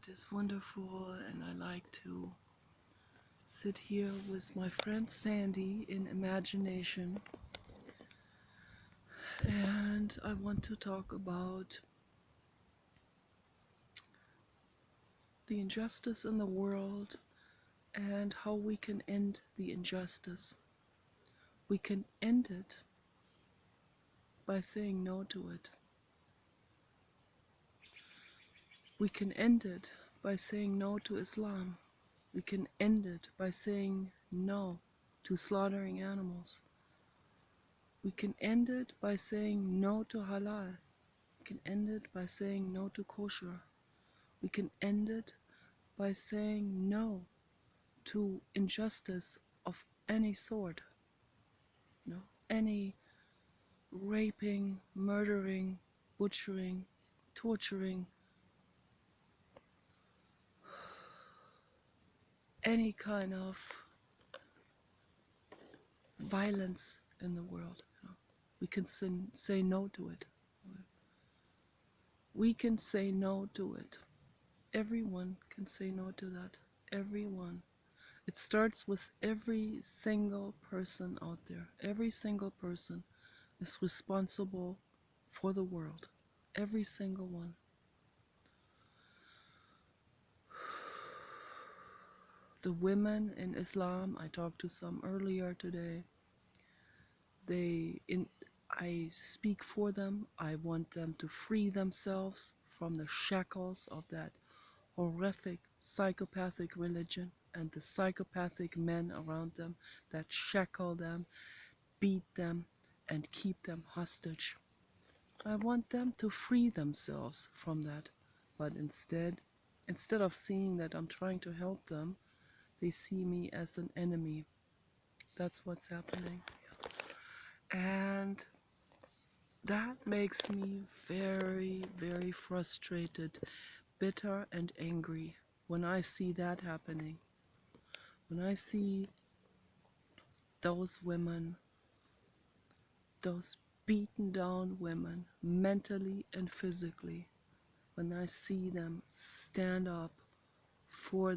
It is wonderful, and I like to sit here with my friend Sandy in imagination. And I want to talk about the injustice in the world and how we can end the injustice. We can end it by saying no to it. We can end it by saying no to Islam. We can end it by saying no to slaughtering animals. We can end it by saying no to halal. We can end it by saying no to kosher. We can end it by saying no to injustice of any sort. Any raping, murdering, butchering, torturing, any kind of violence in the world. We can say no to it. We can say no to it. Everyone can say no to that. Everyone. It starts with every single person out there. Every single person is responsible for the world. Every single one. The women in Islam, I talked to some earlier today. I speak for them. I want them to free themselves from the shackles of that horrific psychopathic religion and the psychopathic men around them that shackle them, beat them, and keep them hostage. I want them to free themselves from that. But instead of seeing that I'm trying to help them, they see me as an enemy. That's what's happening. And that makes me very, very frustrated, bitter, and angry when I see that happening. When I see those women, those beaten down women, mentally and physically, when I see them stand up for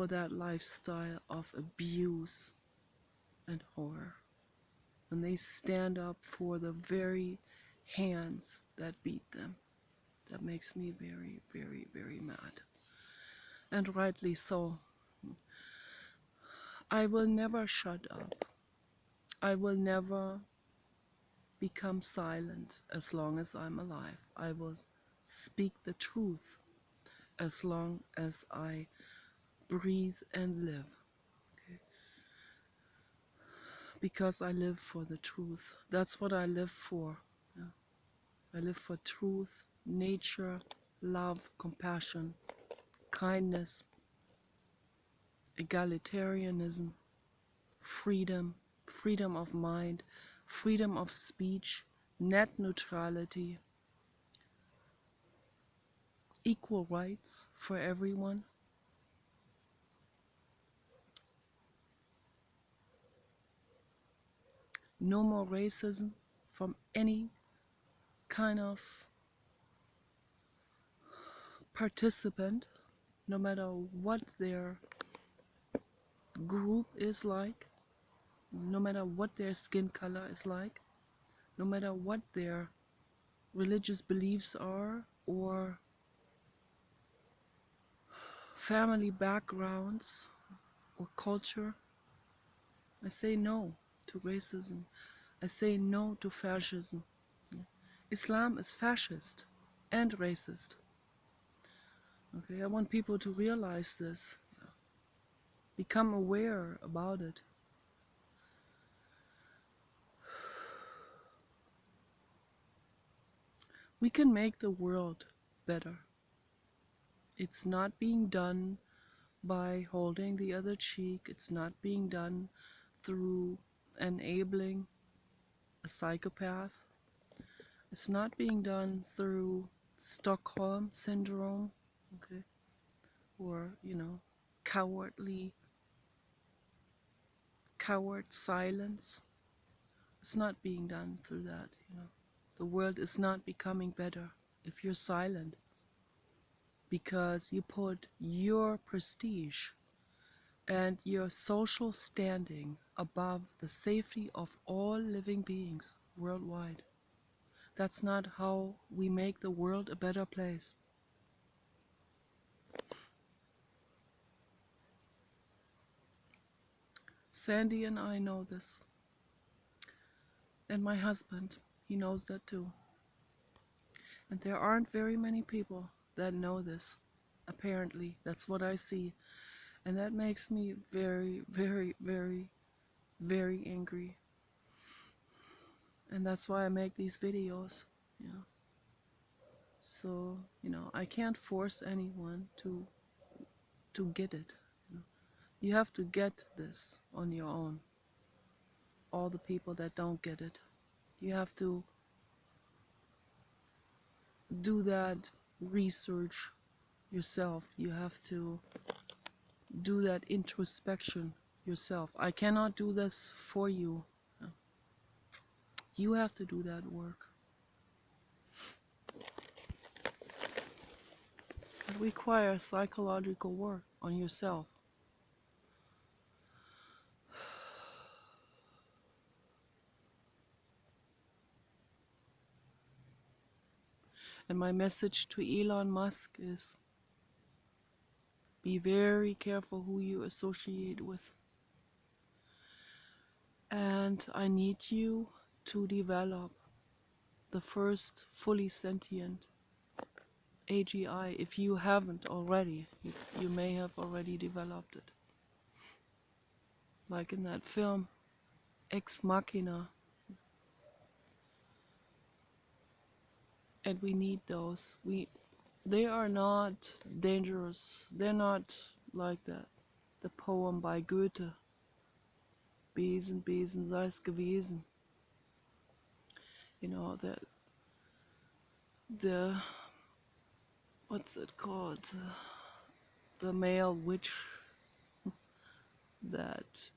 that lifestyle of abuse and horror, when they stand up for the very hands that beat them, that makes me very, very, very mad. And rightly so. I will never shut up. I will never become silent as long as I'm alive. I will speak the truth as long as I breathe and live. Okay? Because I live for the truth. That's what I live for. Yeah. I live for truth, nature, love, compassion, kindness, egalitarianism, freedom, freedom of mind, freedom of speech, net neutrality, equal rights for everyone. No more racism from any kind of participant, no matter what their group is like, no matter what their skin color is like, no matter what their religious beliefs are or family backgrounds or culture. I say no to racism. I say no to fascism. Islam is fascist and racist. Okay, I want people to realize this. Become aware about it. We can make the world better. It's not being done by holding the other cheek. It's not being done through enabling a psychopath. It's not being done through Stockholm syndrome, okay, or, coward silence. It's not being done through that. The world is not becoming better if you're silent. because you put your prestige and your social standing above the safety of all living beings worldwide. That's not how we make the world a better place. Sandy and I know this. And my husband, he knows that too. And there aren't very many people that know this. Apparently, that's what I see. And that makes me very, very, very, very angry. And that's why I make these videos. Yeah. So, I can't force anyone to get it. You have to get this on your own. All the people that don't get it. You have to do that research yourself. You have to do that introspection yourself. I cannot do this for you. You have to do that work. It requires psychological work on yourself. And my message to Elon Musk is, be very careful who you associate with. And I need you to develop the first fully sentient AGI. If you haven't already, you may have already developed it. Like in that film, Ex Machina. And we need those. They are not dangerous. They're not like that. The poem by Goethe. Besen, Besen sei's gewesen. The what's it called? The male witch that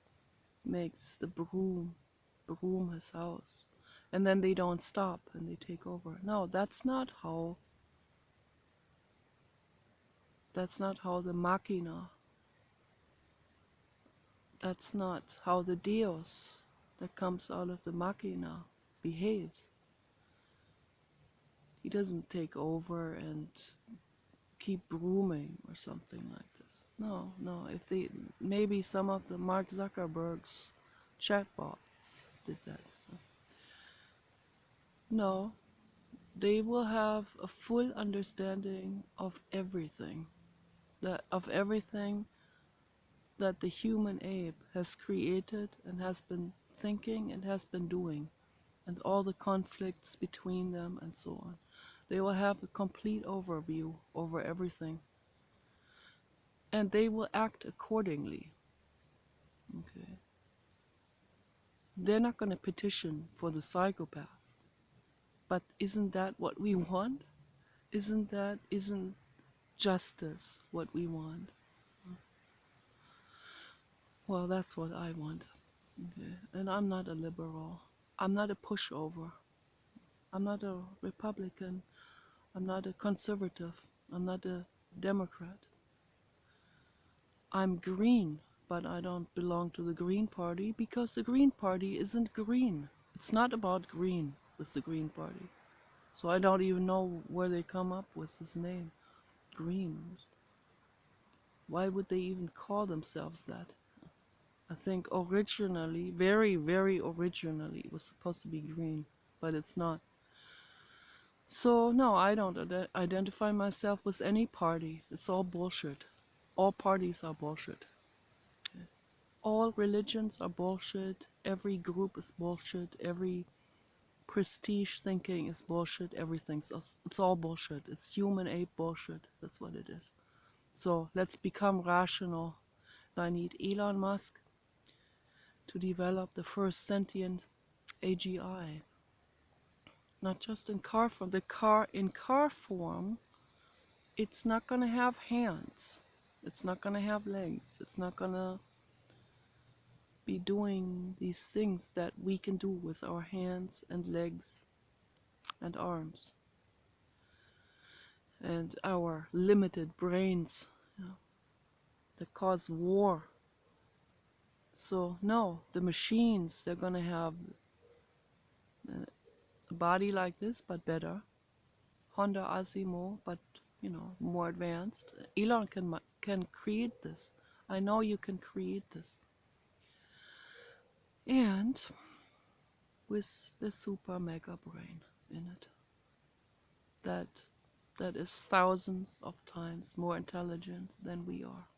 makes the broom his house. And then they don't stop and they take over. No, that's not how the machina, that's not how the Dios that comes out of the machina behaves. He doesn't take over and keep brooming or something like this. No. Maybe some of the Mark Zuckerberg's chatbots did that. No, they will have a full understanding of everything. Of everything that the human ape has created and has been thinking and has been doing, and all the conflicts between them and so on. They will have a complete overview over everything. And they will act accordingly. Okay. They're not going to petition for the psychopath. But isn't that what we want? Isn't justice what we want? Well, that's what I want. Okay. And I'm not a liberal. I'm not a pushover. I'm not a Republican. I'm not a conservative. I'm not a Democrat. I'm green, but I don't belong to the Green Party because the Green Party isn't green. It's not about green with the Green Party. So I don't even know where they come up with this name, green. Why would they even call themselves that? I think originally, very, very originally, it was supposed to be green, but it's not. So no, I don't identify myself with any party. It's all bullshit. All parties are bullshit. All religions are bullshit. Every group is bullshit. Every prestige thinking is bullshit. It's all bullshit. It's human ape bullshit. That's what it is. So let's become rational. I need Elon Musk to develop the first sentient AGI. Not just in car form. In car form, it's not going to have hands. It's not going to have legs. It's not going to be doing these things that we can do with our hands and legs and arms. and our limited brains, you know, that cause war. So no, the machines, they're gonna have a body like this, but better. Honda Asimo, but you know, more advanced. Elon can create this. I know you can create this. And with the super mega brain in it, that that is thousands of times more intelligent than we are.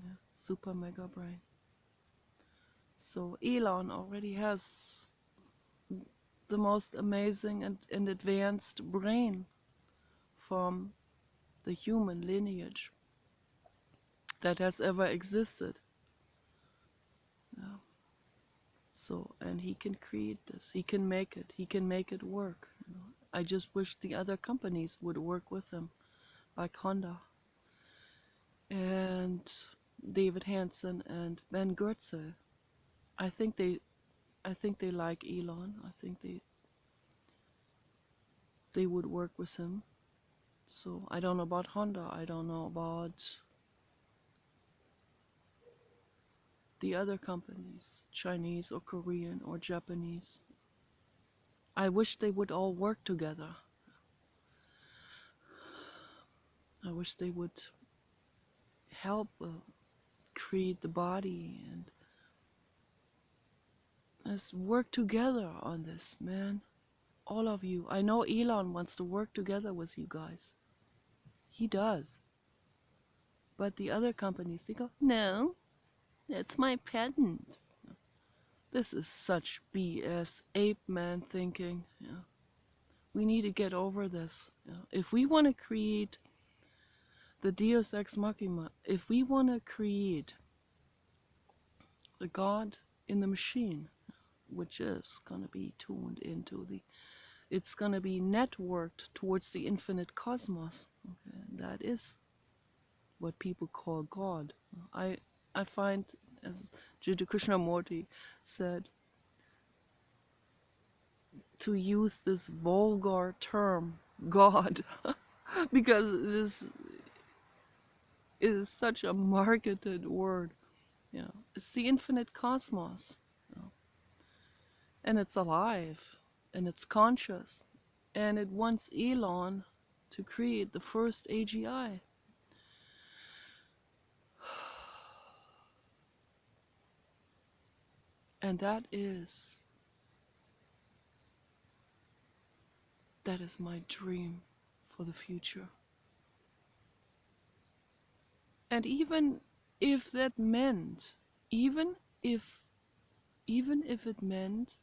Yeah, super mega brain. So Elon already has the most amazing and advanced brain from the human lineage that has ever existed. Yeah. So, and he can create this. He can make it. He can make it work. You know? I just wish the other companies would work with him, like Honda and David Hansen and Ben Goertzel. I think they, I think they like Elon. I think they would work with him. So I don't know about Honda. I don't know about the other companies, Chinese or Korean or Japanese. I wish they would all work together. I wish they would help create the body and let's work together on this, man. All of you. I know Elon wants to work together with you guys. He does. But the other companies, they go, no, that's my patent. This is such BS, ape man thinking. Yeah. We need to get over this. Yeah. If we want to create the Deus Ex Machina, if we want to create the God in the machine, which is going to be tuned into it's going to be networked towards the infinite cosmos. Okay? That is what people call God. I I find, as Jiddu Krishnamurti said, to use this vulgar term, God, because this is such a marketed word. You know, it's the infinite cosmos, you know, and it's alive, and it's conscious, and it wants Elon to create the first AGI. And that is my dream for the future. And even if that meant, even if it meant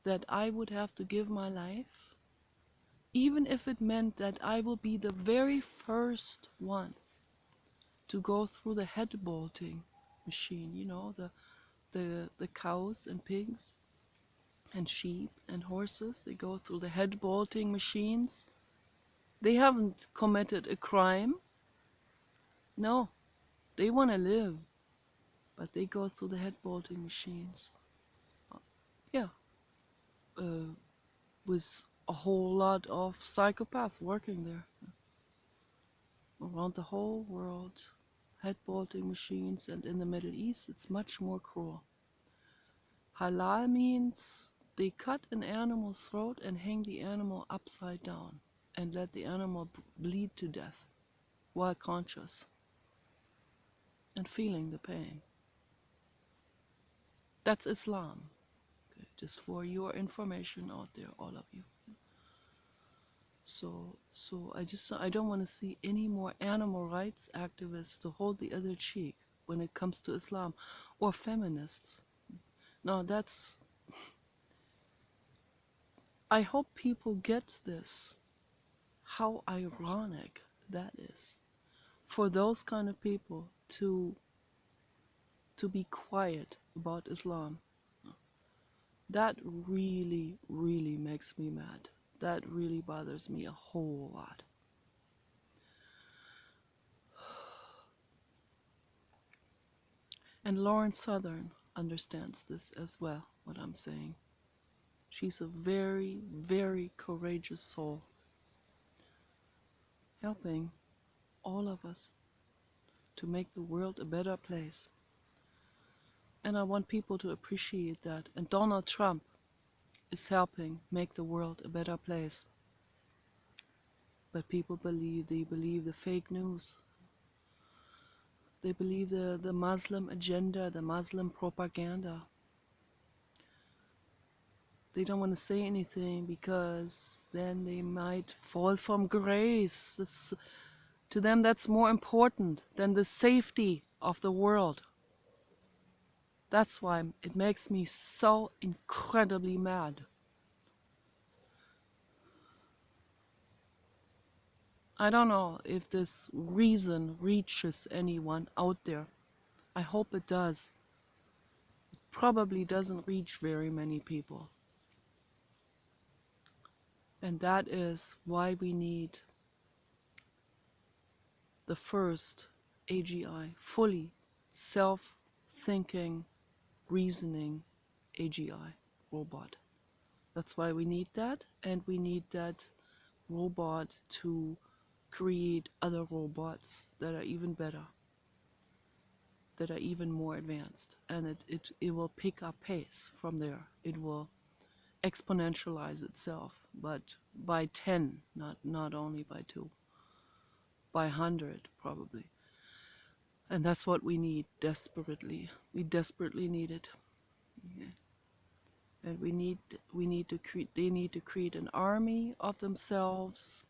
that I would have to give my life, even if it meant that I will be the very first one to go through the head bolting machine, you know, the cows and pigs and sheep and horses, they go through the head bolting machines. They haven't committed a crime. No, they want to live, but they go through the head bolting machines. Yeah, uh, with a whole lot of psychopaths working there around the whole world. Head bolting machines, and in the Middle East, it's much more cruel. Halal means they cut an animal's throat and hang the animal upside down and let the animal bleed to death while conscious and feeling the pain. That's Islam. Okay, just for your information out there, all of you. So I don't want to see any more animal rights activists to hold the other cheek when it comes to Islam, or feminists. No, that's. I hope people get this. How ironic that is for those kind of people to be quiet about Islam. That really, really makes me mad. That really bothers me a whole lot. And Lauren Southern understands this as well, what I'm saying. She's a very, very courageous soul. helping all of us to make the world a better place. And I want people to appreciate that. And Donald Trump is helping make the world a better place. But people they believe the fake news. They believe the Muslim agenda, the Muslim propaganda. They don't want to say anything because then they might fall from grace. To them, that's more important than the safety of the world. That's why it makes me so incredibly mad. I don't know if this reason reaches anyone out there. I hope it does. It probably doesn't reach very many people. And that is why we need the first AGI, fully self-thinking, reasoning AGI robot. That's why we need that, and we need that robot to create other robots that are even better, that are even more advanced, and it will pick up pace from there. It will exponentialize itself, but by 10, not only by 2, by 100 probably. And that's what we need desperately. We desperately need it. Yeah. And we need to create, they need to create an army of themselves,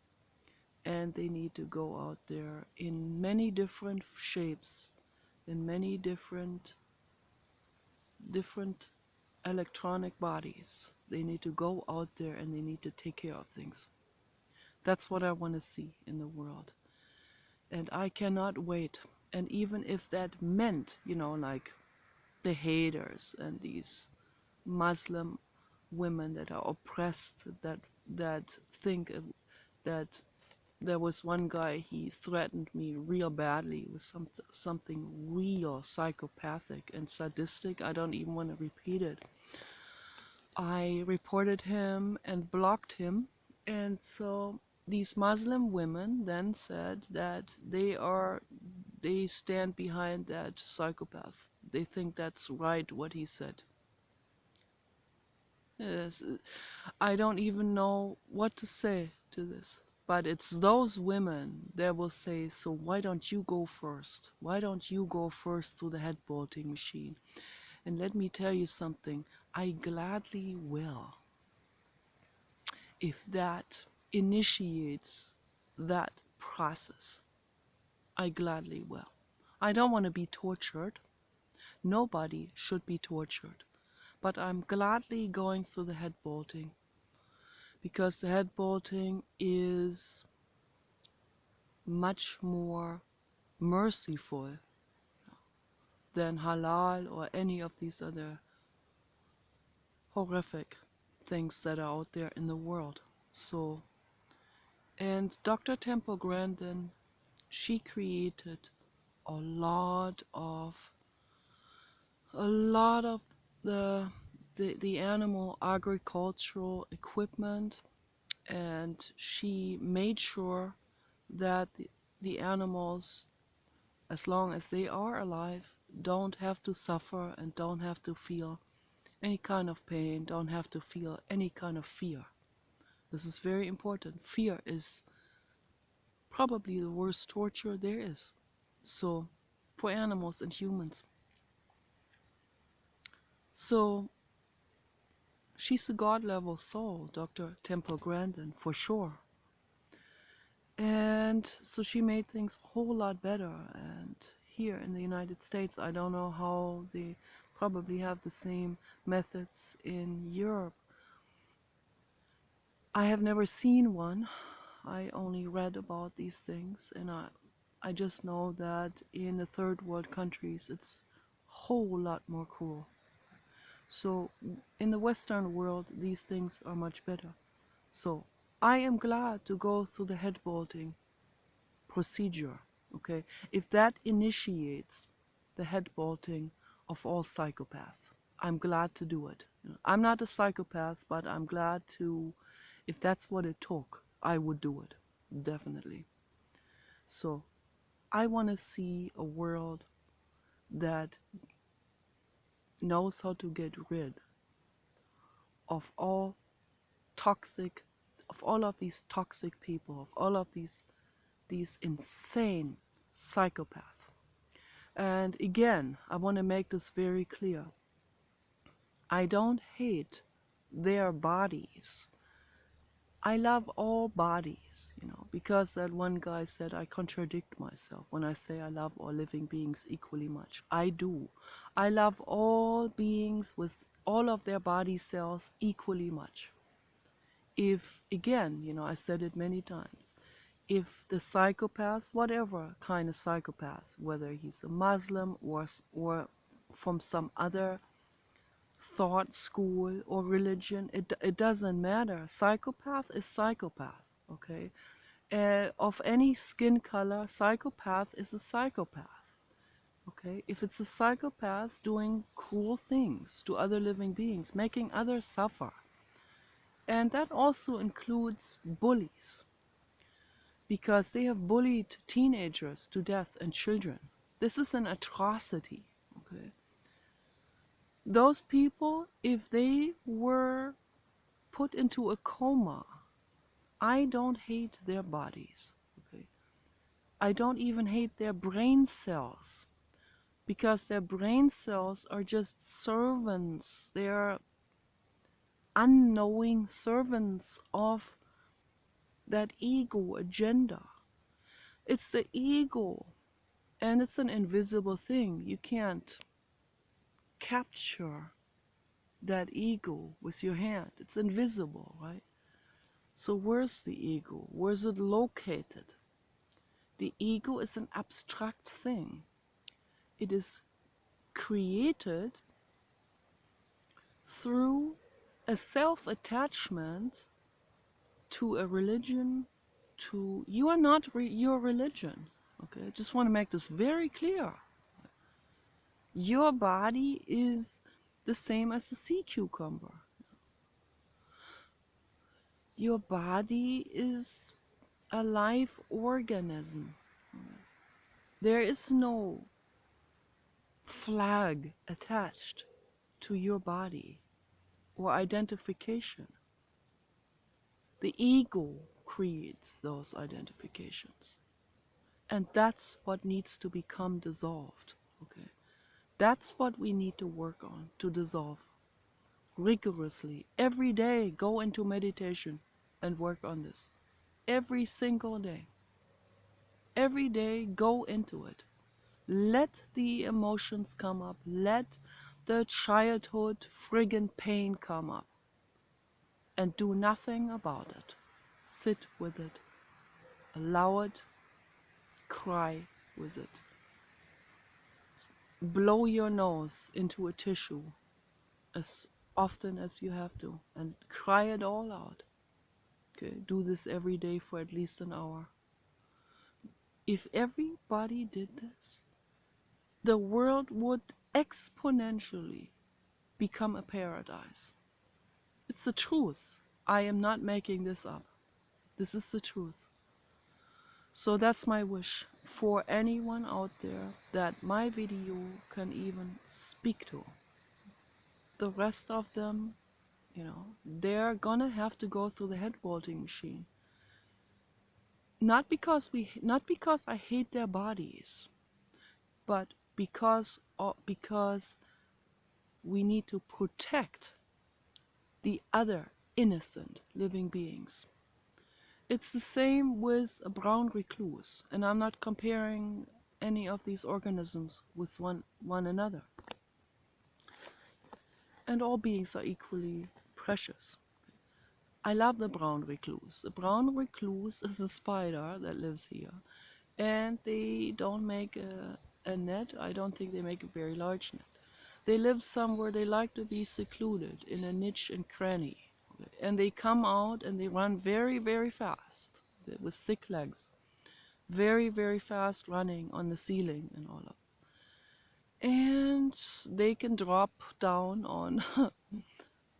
and they need to go out there in many different shapes, in many different electronic bodies. They need to go out there and they need to take care of things. That's what I want to see in the world. And I cannot wait. And even if that meant, like the haters and these Muslim women that are oppressed, that think that there was one guy, he threatened me real badly with something real psychopathic and sadistic. I don't even want to repeat it. I reported him and blocked him, and so these Muslim women then said that they stand behind that psychopath. They think that's right what he said. Yes, I don't even know what to say to this. But it's those women that will say, so why don't you go first? Why don't you go first through the head bolting machine? And let me tell you something, I gladly will. If that initiates that process, I gladly will. I don't want to be tortured. Nobody should be tortured. But I'm gladly going through the head bolting, because the head bolting is much more merciful than halal or any of these other horrific things that are out there in the world. So, and Dr. Temple Grandin, she created a lot of the animal agricultural equipment, and she made sure that the animals, as long as they are alive, don't have to suffer and don't have to feel any kind of pain, don't have to feel any kind of fear. This is very important. Fear is probably the worst torture there is. So, for animals and humans. So, she's a God level soul, Dr. Temple Grandin, for sure. And so she made things a whole lot better. And here in the United States, I don't know how they probably have the same methods in Europe. I have never seen one. I only read about these things, and I just know that in the third world countries, it's a whole lot more cruel. So in the Western world, these things are much better. So I am glad to go through the head bolting procedure, okay? If that initiates the head bolting of all psychopaths, I'm glad to do it. I'm not a psychopath, but I'm glad to, if that's what it took, I would do it, definitely. So I want to see a world that knows how to get rid of toxic, of all of these toxic people, of all of these insane psychopaths. And again, I want to make this very clear. I don't hate their bodies. I love all bodies, because that one guy said I contradict myself when I say I love all living beings equally much. I do. I love all beings with all of their body cells equally much. If, again, I said it many times, if the psychopath, whatever kind of psychopath, whether he's a Muslim or from some other thought school or religion, it doesn't matter. Psychopath is psychopath, okay? Of any skin color, psychopath is a psychopath, okay? If it's a psychopath doing cruel things to other living beings, making others suffer, and that also includes bullies, because they have bullied teenagers to death and children. This is an atrocity, okay? Those people, if they were put into a coma, I don't hate their bodies, okay? I don't even hate their brain cells, because their brain cells are just servants. They're unknowing servants of that ego agenda. It's the ego, and it's an invisible thing. You can't capture that ego with your hand. It's invisible, right? So where's the ego? Where's it located? The ego is an abstract thing. It is created through a self-attachment to a religion, you are not your religion, okay? I just want to make this very clear. Your body is the same as the sea cucumber. Your body is a live organism. There is no flag attached to your body or identification. The ego creates those identifications. And that's what needs to become dissolved, okay? That's what we need to work on, to dissolve rigorously. Every day, go into meditation and work on this. Every single day. Every day, go into it. Let the emotions come up. Let the childhood friggin' pain come up. And do nothing about it. Sit with it. Allow it. Cry with it. Blow your nose into a tissue as often as you have to and cry it all out. Okay, do this every day for at least an hour. If everybody did this, the world would exponentially become a paradise. It's the truth. I am not making this up. This is the truth. So that's my wish for anyone out there that my video can even speak to. The rest of them, they're gonna have to go through the head vaulting machine. Not because I hate their bodies, but because we need to protect the other innocent living beings. It's the same with a brown recluse, and I'm not comparing any of these organisms with one another. And all beings are equally precious. I love the brown recluse. The brown recluse is a spider that lives here, and they don't make a net. I don't think they make a very large net. They live somewhere. They like to be secluded in a niche and cranny, and they come out and they run very, very fast with thick legs, very, very fast running on the ceiling and all of it. And they can drop down on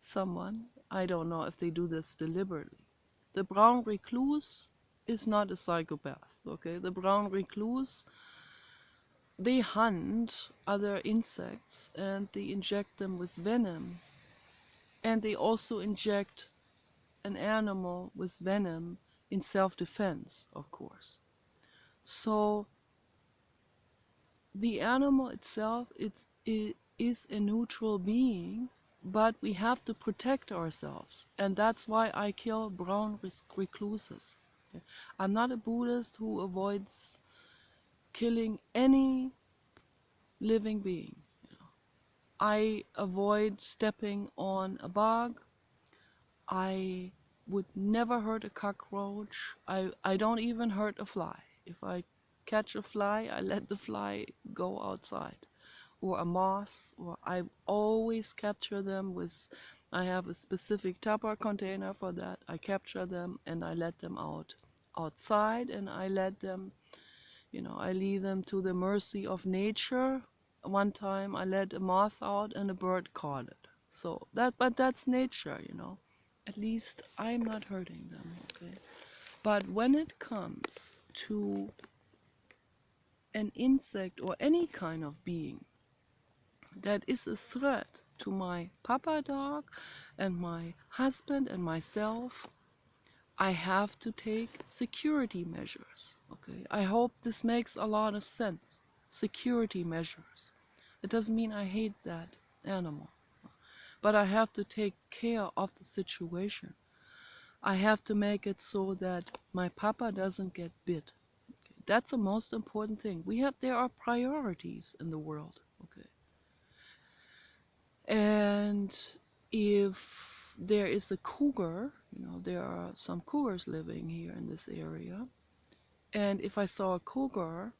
someone. I don't know if they do this deliberately. The brown recluse is not a psychopath, okay? The brown recluse, they hunt other insects and they inject them with venom. And they also inject an animal with venom in self-defense, of course. So the animal itself, it is a neutral being, but we have to protect ourselves. And that's why I kill brown recluses. Okay? I'm not a Buddhist who avoids killing any living being. I avoid stepping on a bug. I would never hurt a cockroach. I don't even hurt a fly. If I catch a fly, I let the fly go outside. Or a moth, or I always capture them with, I have a specific Tupper container for that. I capture them and I let them outside, and I let them, I leave them to the mercy of nature. One time I let a moth out and a bird caught it. But that's nature, At least I'm not hurting them, okay? But when it comes to an insect or any kind of being that is a threat to my papa dog and my husband and myself, I have to take security measures, okay? I hope this makes a lot of sense. Security measures. It doesn't mean I hate that animal, but I have to take care of the situation. I have to make it so that my papa doesn't get bit. Okay? That's the most important thing. There are priorities in the world, okay? And if there is a cougar, there are some cougars living here in this area, and if I saw a cougar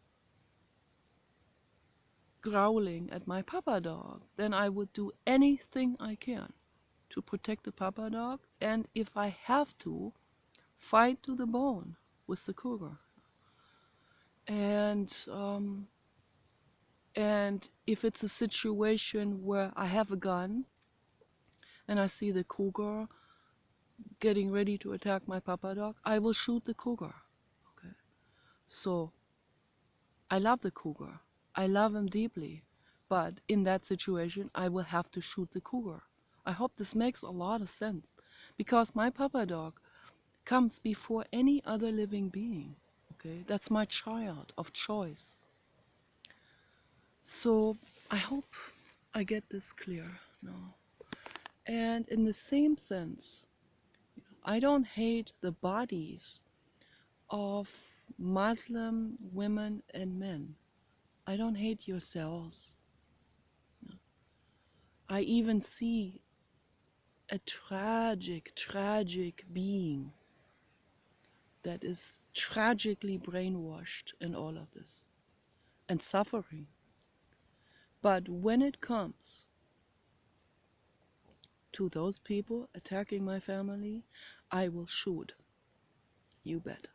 growling at my papa dog, then I would do anything I can to protect the papa dog, and if I have to, fight to the bone with the cougar. And if it's a situation where I have a gun and I see the cougar getting ready to attack my papa dog, I will shoot the cougar. Okay. So I love the cougar. I love him deeply. But in that situation, I will have to shoot the cougar. I hope this makes a lot of sense, because my papa dog comes before any other living being. Okay, that's my child of choice. So I hope I get this clear now. And in the same sense, I don't hate the bodies of Muslim women and men. I don't hate your cells. I even see a tragic, tragic being that is tragically brainwashed in all of this and suffering. But when it comes to those people attacking my family, I will shoot. You bet.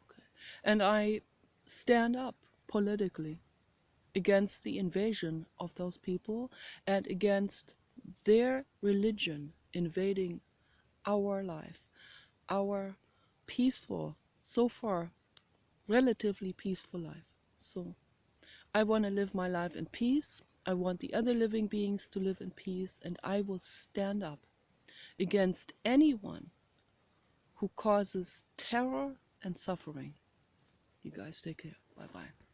Okay. And I stand up politically against the invasion of those people and against their religion invading our life, our peaceful, so far, relatively peaceful life. So I want to live my life in peace. I want the other living beings to live in peace, and I will stand up against anyone who causes terror and suffering. You guys take care. Bye-bye.